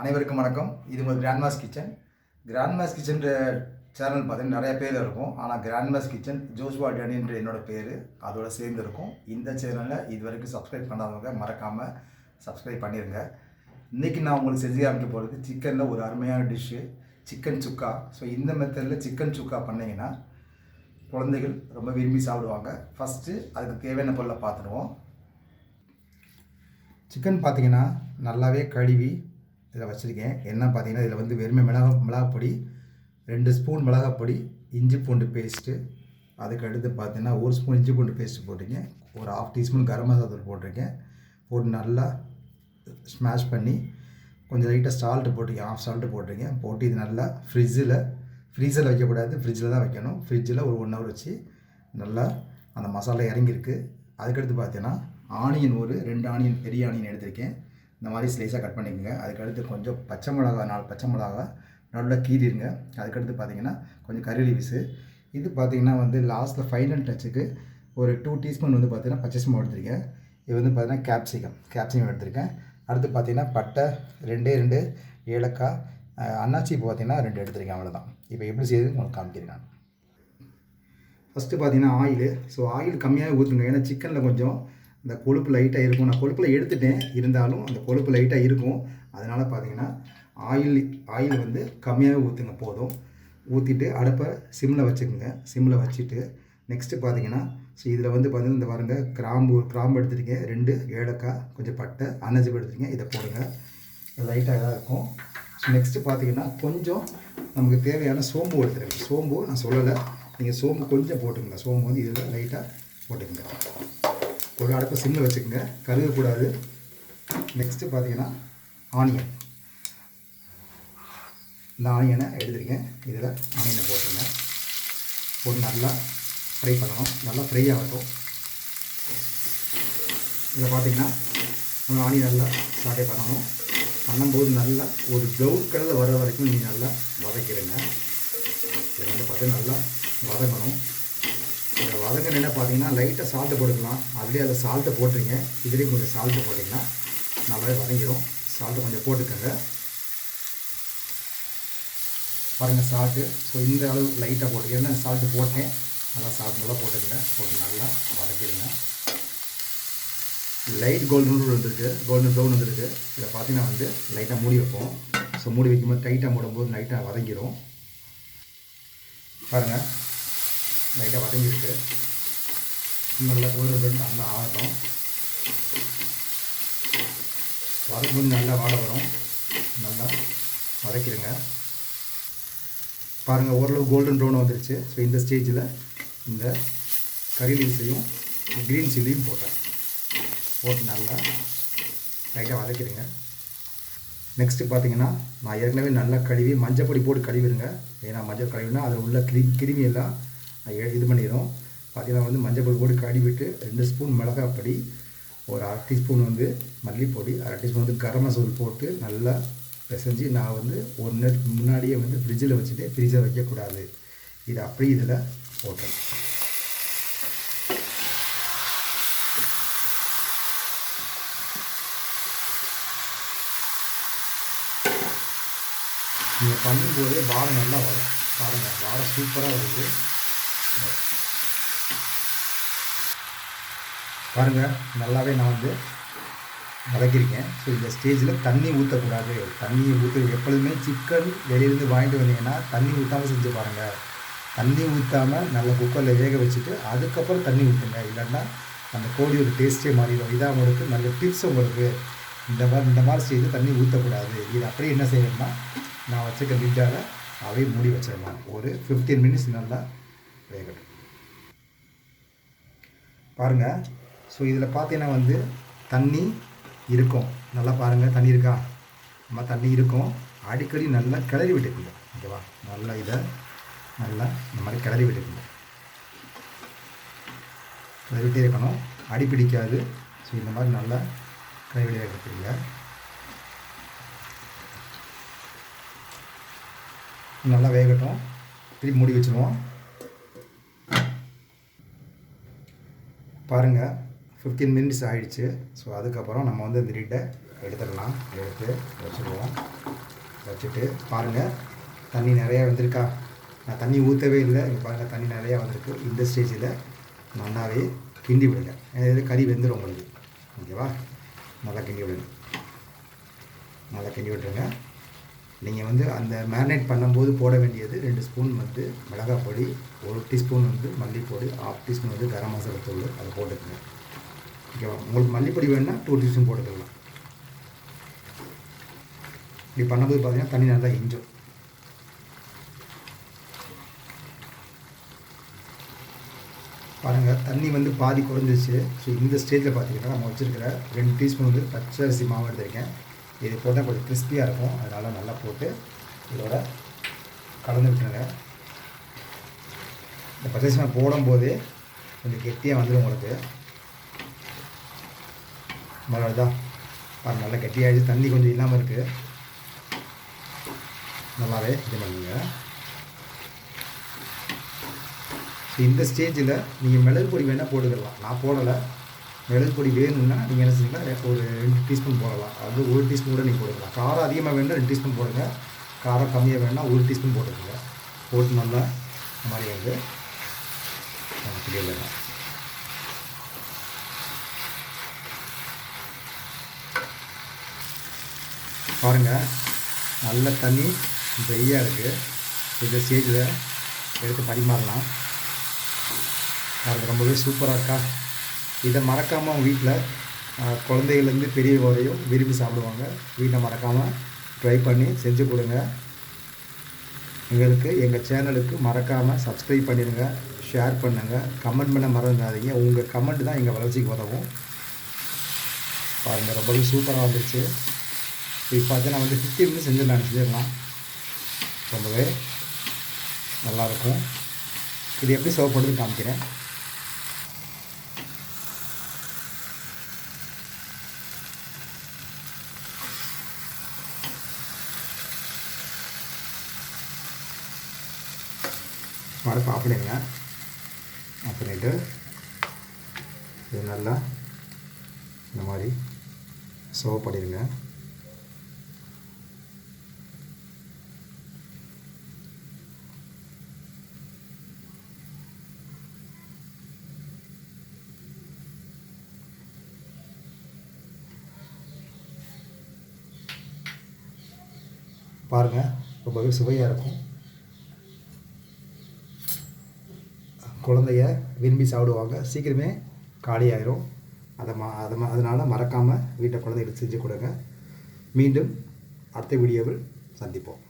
அனைவருக்கும் வணக்கம். இது உங்கள் Grandma's kitchen. Grandma's kitchen channel பார்த்தீங்கன்னா நிறைய பேர் இருக்கும். ஆனால் கிராண்ட்மாஸ் கிச்சன் ஜோஷ்வா டேனின்ற என்னோட பேர் அதோட சேர்ந்து இருக்கும். இந்த சேனலில் இது வரைக்கும் சப்ஸ்கிரைப் பண்ணாதவங்க மறக்காமல் சப்ஸ்கிரைப் பண்ணிடுங்க. இன்றைக்கி நான் உங்களுக்கு செஞ்சு காமிக்க போகிறது சிக்கனில் ஒரு அருமையான டிஷ்ஷு சிக்கன் சுக்கா. ஸோ இந்த மெத்தடில் சிக்கன் சுக்கா பண்ணிங்கன்னா குழந்தைகள் ரொம்ப விரும்பி சாப்பிடுவாங்க. ஃபஸ்ட்டு அதுக்கு தேவையான பொருளை பார்த்துடுவோம். சிக்கன் பார்த்திங்கன்னா நல்லாவே கழுவி இதில் வச்சுருக்கேன். என்ன பார்த்தீங்கன்னா இதில் வந்து வெறுமை மிளகாப்பொடி 2 ஸ்பூன் மிளகாப்பொடி, இஞ்சி பூண்டு பேஸ்ட்டு, அதுக்கு அடுத்து பார்த்தீங்கன்னா 1 ஸ்பூன் இஞ்சி பூண்டு பேஸ்ட்டு போட்டிருக்கேன். ஒரு 1/2 டீஸ்பூன் கரம் மசாலா தூள் போட்டிருக்கேன். போட்டு நல்லா ஸ்மாஷ் பண்ணி கொஞ்சம் லைட்டாக சால்ட்டு போட்டிருக்கேன். 1/2 சால்ட்டு போட்டிருக்கேன். போட்டு இது நல்லா ஃப்ரீசரில் வைக்கக்கூடாது, ஃப்ரிட்ஜில் தான் வைக்கணும். ஃப்ரிட்ஜில் ஒரு 1 ஹவர் வச்சு நல்லா அந்த மசாலா இறங்கியிருக்கு. அதுக்கடுத்து பார்த்தீங்கன்னா ஆனியன் ஒரு 2 ஆனியன், பெரிய ஆனியன் எடுத்திருக்கேன். இந்த மாதிரி ஸ்லைஸாக கட் பண்ணிக்கோங்க. அதுக்கடுத்து கொஞ்சம் பச்சை மிளகா 4 பச்சை மிளகா நல்லா கீறிடுங்க. அதுக்கடுத்து பார்த்திங்கன்னா கொஞ்சம் கறி லீவ்ஸு. இது பார்த்திங்கன்னா வந்து லாஸ்ட்டில் ஃபைனல் டச்சுக்கு ஒரு 2 டீஸ்பூன் வந்து பார்த்திங்கன்னா பச்சை மிளகா எடுத்திருக்கேன். இது வந்து பார்த்திங்கன்னா கேப்சிகம் எடுத்திருக்கேன். அடுத்து பார்த்திங்கன்னா பட்டை 2 ஏலக்காய், அன்னாச்சி பார்த்திங்கன்னா 2 எடுத்திருக்கேன். அவ்வளோதான். இப்போ எப்படி செய்யுதுன்னு உங்களுக்கு காமிக்கிறேன் நான். ஃபஸ்ட்டு பார்த்திங்கன்னா ஆயிலு. ஸோ ஆயில் கம்மியாக ஊற்றுங்க. ஏன்னா சிக்கனில் கொஞ்சம் இந்த கொழுப்பு லைட்டாக இருக்கும். நான் கொழுப்பில் எடுத்துட்டேன், இருந்தாலும் அந்த கொழுப்பு லைட்டாக இருக்கும். அதனால் பார்த்தீங்கன்னா ஆயில் வந்து கம்மியாகவே ஊற்றுங்க போதும். ஊற்றிட்டு அடுப்பை சிம்மில் வச்சுக்கோங்க. சிம்மில் வச்சுட்டு நெக்ஸ்ட்டு பார்த்தீங்கன்னா ஸோ இதில் வந்து பார்த்தீங்கன்னா இந்த பாருங்க கிராம்பு எடுத்துருக்கேன், 2 ஏலக்காய், கொஞ்சம் பட்டை, அன்னாச்சி எடுத்துருக்கேன். இதை போடுங்க. லைட்டாக இதாக இருக்கும். ஸோ நெக்ஸ்ட்டு பார்த்தீங்கன்னா கொஞ்சம் நமக்கு தேவையான சோம்பு எடுத்துருங்க. சோம்பு நான் சொல்லலை, நீங்கள் சோம்பு கொஞ்சம் போட்டுக்கோங்க. சோம்பு வந்து இதில் லைட்டாக போட்டுக்கோங்க. ஒரு அடுப்பை சிம்மில் வச்சுக்கோங்க, கருகக்கூடாது. நெக்ஸ்ட்டு பார்த்தீங்கன்னா ஆனியன். இந்த ஆனியனை எடுத்துருக்கேன். இதில் ஆனியனை போட்டுருங்க. போட்டு நல்லா ஃப்ரை பண்ணணும். நல்லா ஃப்ரை ஆகட்டும். இதில் பார்த்தீங்கன்னா ஆனியன் நல்லா சாட்டே பண்ணணும். பண்ணும்போது நல்லா ஒரு ப்ரௌன் கலரில் வர வரைக்கும் நீங்கள் நல்லா வதக்கிடுங்க. இதை வந்து பார்த்து நல்லா வதங்கணும். இதை வதங்க என்ன பார்த்தீங்கன்னா லைட்டாக சால்ட்டு போட்டுக்கலாம். அதுலேயே அதில் சால்ட்டை போட்டுருங்க. இதுலேயும் கொஞ்சம் சால்ட்டு போட்டிங்கன்னா நல்லாவே வதங்கிடும். சால்ட்டு கொஞ்சம் போட்டுக்கோங்க. பாருங்கள் சால்ட்டு. ஸோ இந்த அளவு லைட்டாக போட்டுக்கங்க. நான் சால்ட்டு போட்டேன். நல்லா சால்ட் நல்லா போட்டுக்கங்க. போட்டு நல்லா வதக்கிடுங்க. லைட் கோல்டன் ப்ரௌன் வந்துருக்கு. இதை பார்த்தீங்கன்னா வந்து லைட்டாக மூடி வைப்போம். ஸோ மூடி வைக்கும்போது டைட்டாக மூடும்போது லைட்டாக வதங்கிடும். பாருங்கள் லைட்டாக வதங்கிருக்கு. நல்லா கோல்டன் நல்லா ஆகட்டும். வதக்கும்போது நல்லா வாட வரும். நல்லா வதக்கிடுங்க. பாருங்கள் ஓரளவு கோல்டன் ப்ரௌன் வந்துருச்சு. ஸோ இந்த ஸ்டேஜில் இந்த கறி லீவ்ஸையும் க்ரீன் சில்லியும் போட்டு நல்லா லைட்டாக வதக்கிடுங்க. நெக்ஸ்ட்டு பார்த்தீங்கன்னா நான் ஏற்கனவே நல்லா கழுவி மஞ்சள் பொடி போட்டு கழுவிடுங்க. ஏன்னா மஞ்சள் கழுவினா அதில் உள்ள கிருமி எல்லாம் இது பண்ணிடும். பார்த்தீங்கன்னா வந்து மஞ்சள் பொடி போட்டு கழுவிட்டு 2 ஸ்பூன் மிளகாப்பொடி, ஒரு 1/2 டீஸ்பூன் வந்து மல்லிப்பொடி, 1/2 டீஸ்பூன் வந்து கரம் மசாலா போட்டு நல்லா பிசைஞ்சு நான் வந்து 1 நேரத்துக்கு முன்னாடியே வந்து ஃப்ரிட்ஜில் வச்சுட்டு ஃப்ரீசர் வைக்கக்கூடாது. இதை அப்படியே இதில் போட்டேன். நீங்கள் பண்ணும்போதே வாடை நல்லா வரும். பாருங்கள் வாடை சூப்பராக வருது. பாருங்கள் நல்லாவே நான் வந்து வதக்கியிருக்கேன். ஸோ இந்த ஸ்டேஜில் தண்ணி ஊற்றக்கூடாது. தண்ணி எப்பொழுதுமே சிக்கன் வெளியிலேருந்து வாங்கிட்டு வந்தீங்கன்னா தண்ணி ஊற்றாமல் செஞ்சு பாருங்கள். தண்ணி ஊற்றாமல் நல்லா குக்கரில் வேக வச்சுட்டு அதுக்கப்புறம் தண்ணி ஊற்றுங்க. இல்லைன்னா அந்த கோழியோட டேஸ்ட்டே மாறிடும். இதான் உங்களுக்கு நல்ல டிப்ஸ். உங்களுக்கு இந்த மாதிரி செய்து தண்ணி ஊற்றக்கூடாது. இது அப்படியே என்ன செய்யணும்னா நான் வச்சுக்க லிட்டால் அவையே மூடி வச்சிடலாம். ஒரு 15 மினிட்ஸ் நல்லா வேகட்டும். பாருங்கள். ஸோ இதில் பார்த்தீங்கன்னா வந்து தண்ணி இருக்கும். நல்லா பாருங்கள் தண்ணி இருக்கா? நம்ம தண்ணி இருக்கும். அடிக்கடி நல்லா கிளறி விட்டுக்குங்க. ஓகேவா? நல்லா இதை நல்லா இந்த மாதிரி கிளறி விட்டுக்குங்க. கிளறிவிட்டே இருக்கணும். அடி பிடிக்காது. ஸோ இந்த மாதிரி நல்லா கிளறி எடுத்துக்கங்க. நல்லா வேகட்டும். திருப்பி மூடி வச்சுருவோம். பாருங்கள் 15 மினிட்ஸ் ஆகிடுச்சு. ஸோ அதுக்கப்புறம் நம்ம வந்து இந்த லிட்டை எடுத்துடலாம். எடுத்து வச்சுருவோம். வச்சுட்டு பாருங்கள் தண்ணி நிறையா வந்திருக்கா. நான் தண்ணி ஊற்றவே இல்லை. இங்கே பாருங்கள் தண்ணி நிறையா வந்திருக்கு. இந்த ஸ்டேஜில் நல்லாவே கிண்டி விடுங்க. இது கறி வெந்துடும் உங்களுக்கு. ஓகேவா? நல்லா கிண்டி விடுங்க. நல்லா கிண்டி விட்டுருங்க. நீங்கள் வந்து அந்த மேரினேட் பண்ணும்போது போட வேண்டியது 2 ஸ்பூன் வந்து மிளகாய் பொடி, 1 டீஸ்பூன் வந்து மல்லிப்பொடி, 1/2 டீஸ்பூன் வந்து கரம் மசாலா தூள், அதை போட்டுக்கோங்க. ஓகேவா? உங்களுக்கு மல்லிப்பொடி வேணுன்னா 2 டீஸ்பூன் போட்டுக்கலாம். இப்படி பண்ணும்போது பார்த்தீங்கன்னா தண்ணி நல்லா இஞ்சும். பாருங்கள் தண்ணி வந்து பாதி குறைஞ்சிச்சு. ஸோ இந்த ஸ்டேஜில் பார்த்தீங்கன்னா நம்ம வச்சுருக்கிற 2 டீஸ்பூன் வந்து பச்சரிசி மாவு எடுத்திருக்கேன். இது போட்டால் கொஞ்சம் கிறிஸ்பியாக இருக்கும். அதனால் நல்லா போட்டு இதோட கலந்து விட்டுருங்க. இந்த பச்சரிசி மாவு போடும்போதே கொஞ்சம் கெட்டியாக வந்துடும் உங்களுக்கு. தான் நல்லா கெட்டியாகிடுச்சு. தண்ணி கொஞ்சம் இல்லாமல் இருக்குது. நல்லாவே இது பண்ணுங்க. இந்த ஸ்டேஜில் நீங்கள் மிளகு பொடி வேணால் போட்டுக்கலாம். நான் போடலை. மிளகு பொடி வேணும்னா நீங்கள் என்ன செஞ்சீங்கன்னா ஒரு 2 டீஸ்பூன் போடலாம். அது 1 டீஸ்பூன் கூட நீங்கள் போட்டுக்கலாம். காரம் அதிகமாக வேணும்னா 2 டீஸ்பூன் போடுங்க. காரம் கம்மியாக வேணும்னா 1 டீஸ்பூன் போட்டுக்கோங்க. போட்டு நல்லா இந்த மாதிரி வந்து கிண்டிடலாம். பாருங்கள் நல்ல தண்ணி ட்ரையாக இருக்குது. இந்த ஸ்டேஜில் எடுத்து பரிமாறலாம். அது ரொம்பவே சூப்பராக இருக்கா. இதை மறக்காமல் அவங்க வீட்டில் குழந்தைகள்லேருந்து பெரிய வரையும் விரும்பி சாப்பிடுவாங்க. வீட்டில் மறக்காமல் ட்ரை பண்ணி செஞ்சு கொடுங்க. எங்கள் சேனலுக்கு மறக்காமல் சப்ஸ்கிரைப் பண்ணிடுங்க, ஷேர் பண்ணுங்கள், கமெண்ட் பண்ண மறந்துடாதீங்க. உங்கள் கமெண்ட் தான் எங்கள் வளர்ச்சிக்கு உதவும். பாருங்கள் ரொம்பவே சூப்பராக வந்துருச்சு. இப்போ பார்த்து நான் வந்து 50 மினிட்ஸ் செஞ்சிடலாம். ரொம்பவே நல்லாயிருக்கும். இது எப்படி சர்வ் பண்ணுறது காமிக்கிறேன். அடுப்பு ஆஃப் பண்ணிடுங்க. ஆஃப் பண்ணிவிட்டு இது நல்லா இந்த மாதிரி சர்வ் பண்ணிடுங்க. பாருங்கள் ரொம்பவே சுவையாக இருக்கும். குழந்தைய விரும்பி சாப்பிடுவாங்க. சீக்கிரமே காலியாயிரும். அதனால் மறக்காமல் வீட்டை குழந்தைகளுக்கு செஞ்சு கொடுங்க. மீண்டும் அடுத்த வீடியோவில் சந்திப்போம்.